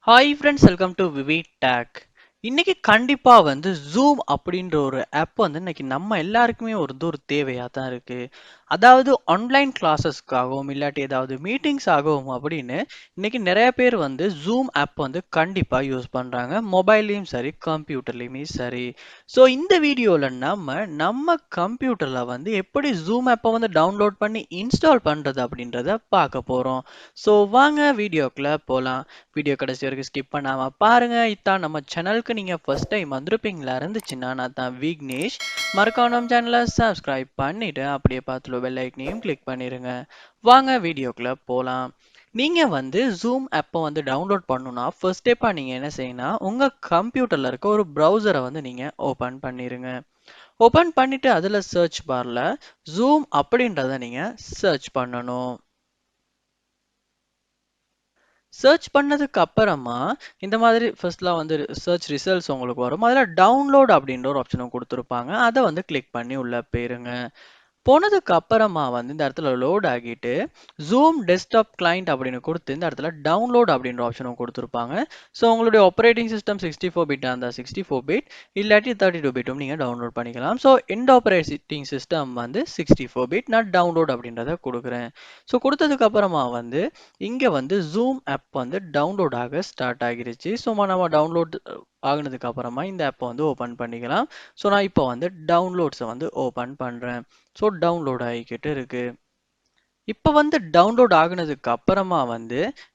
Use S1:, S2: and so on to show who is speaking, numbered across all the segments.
S1: Hi friends, welcome to விவிடெக். இன்னைக்கு கண்டிப்பா ஜூம் அப்படின்ற ஒரு ஆப் இன்னைக்கு நம்ம எல்லாருக்குமே ஒரு தேவையா தான் இருக்கு. அதாவது ஆன்லைன் கிளாஸஸ்க்காகவும் இல்லாட்டி ஏதாவது மீட்டிங்ஸ் ஆகவும் அப்படின்னு இன்னைக்கு நிறைய பேர் ஜூம் ஆப் கண்டிப்பா யூஸ் பண்றாங்க. மொபைல்லையும் சரி, கம்ப்யூட்டர்லயுமே சரி. ஸோ இந்த வீடியோல நம்ம கம்ப்யூட்டர்ல எப்படி ஜூம் ஆப்பை டவுன்லோட் பண்ணி இன்ஸ்டால் பண்றது அப்படின்றத பார்க்க போறோம். ஸோ வாங்க வீடியோக்குள்ள போலாம். வீடியோ கடைசி வரைக்கும் ஸ்கிப் பண்ணாம பாருங்க. இதான் நம்ம சேனலுக்கு நீங்க ஃபர்ஸ்ட் டைம் வந்திருப்பீங்களா இருந்துச்சுன்னா, நான் தான் விக்னேஷ். மறக்காம நம்ம சேனலை சப்ஸ்கிரைப் பண்ணிட்டு அப்படியே பார்த்துள்ள பெல் ஐக்கனையும் கிளிக் பண்ணிருங்க. வாங்க வீடியோக்குள்ள போலாம். நீங்க ஜூம் ஆப்பை டவுன்லோட் பண்ணணும்னா ஃபர்ஸ்ட் ஸ்டெப்பா நீங்க என்ன செய்யணும்னா, உங்க கம்ப்யூட்டர்ல இருக்க ஒரு ப்ரௌசரை நீங்க ஓபன் பண்ணிருங்க. ஓபன் பண்ணிட்டு அதுல சர்ச் பார்ல ஜூம் அப்படின்றத நீங்க சர்ச் பண்ணணும். சர்ச் பண்ணதுக்கு அப்புறமா இந்த மாதிரி ஃபர்ஸ்ட்லாம் சர்ச் ரிசல்ட்ஸ் உங்களுக்கு வரும். அதில் டவுன்லோட் அப்படின்ற ஒரு ஆப்ஷனும் கொடுத்துருப்பாங்க. அதை கிளிக் பண்ணி உள்ள போயிருங்க. போனதுக்கு அப்புறமா இந்த இடத்துல லோட் ஆகிட்டு ஜூம் டெஸ்க்டாப் கிளைண்ட் அப்படின்னு கொடுத்து இந்த இடத்துல டவுன்லோட் அப்படின்ற ஆப்ஷனும் கொடுத்துருப்பாங்க. ஸோ உங்களுடைய ஆப்ரேட்டிங் சிஸ்டம் 64 பிட் அந்த 64 பிட் இல்லாட்டி 32 பிட்டும் நீங்கள் டவுன்லோட் பண்ணிக்கலாம். So end operating system 64 bit. நான் டவுன்லோட் அப்படின்றத கொடுக்குறேன். ஸோ கொடுத்ததுக்கு அப்புறமா இங்கே ஜூம் ஆப் டவுன்லோட் ஆக ஸ்டார்ட் ஆகிருச்சு. ஸோ நம்ம டவுன்லோட் ஆகினதுக்கு அப்புறமா இந்த ஆப்பை ஓப்பன் பண்ணிக்கலாம். ஸோ நான் இப்போ டவுன்லோட்ஸை ஓப்பன் பண்ணுறேன். ஸோ டவுன்லோட் ஆகிக்கிட்டு இருக்கு. இப்போ டவுன்லோட் ஆகுனதுக்கு அப்புறமா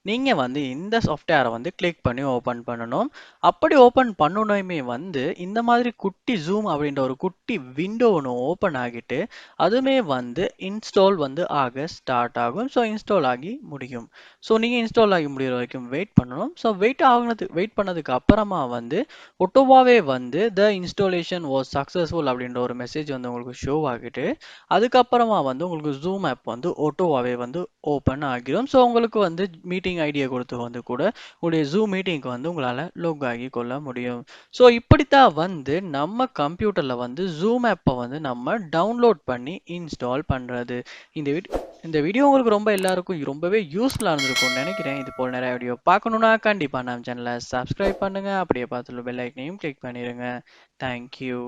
S1: நீங்க இந்த சாஃப்ட்வேரை கிளிக் பண்ணி ஓபன் பண்ணணும். அப்படி ஓபன் பண்ணணுமே இந்த மாதிரி குட்டி ஜூம் அப்படின்ற ஒரு குட்டி விண்டோ ஒன்று ஓபன் ஆகிட்டு அதுமே இன்ஸ்டால் ஆக ஸ்டார்ட் ஆகும். ஸோ இன்ஸ்டால் ஆகி முடியும். ஸோ நீங்க இன்ஸ்டால் ஆகி முடிகிற வரைக்கும் வெயிட் பண்ணணும். ஸோ வெயிட் பண்ணதுக்கு அப்புறமா ஒட்டோவாவே த இன்ஸ்டாலேஷன் வாஸ் சக்சஸ்ஃபுல் அப்படின்ற ஒரு மெசேஜ் உங்களுக்கு ஷோ ஆகிட்டு அதுக்கப்புறமா உங்களுக்கு ஜூம் ஆப் ஆட்டோவாவே ஓப்பன் ஆகிரும். ஸோ உங்களுக்கு மீட்டிங் ஐடியா கொடுத்து கூட உங்களுடைய ஜூம் மீட்டிங்க்கு உங்களால் லாக் ஆகி கொள்ள முடியும். ஸோ இப்படித்தான் நம்ம கம்ப்யூட்டர்ல ஜூம் ஆப்பை நம்ம டவுன்லோட் பண்ணி இன்ஸ்டால் பண்றது. இந்த வீடியோ உங்களுக்கு எல்லாருக்கும் ரொம்பவே யூஸ்ஃபுல்லாக இருந்திருக்கும்னு நினைக்கிறேன். இது போல் நிறைய வீடியோ பார்க்கணுன்னா கண்டிப்பாக நம்ம சேனலை சப்ஸ்கிரைப் பண்ணுங்க. அப்படியே பார்த்துள்ள பெல் ஐக்கனையும் கிளிக் பண்ணிடுங்க. தேங்க்யூ.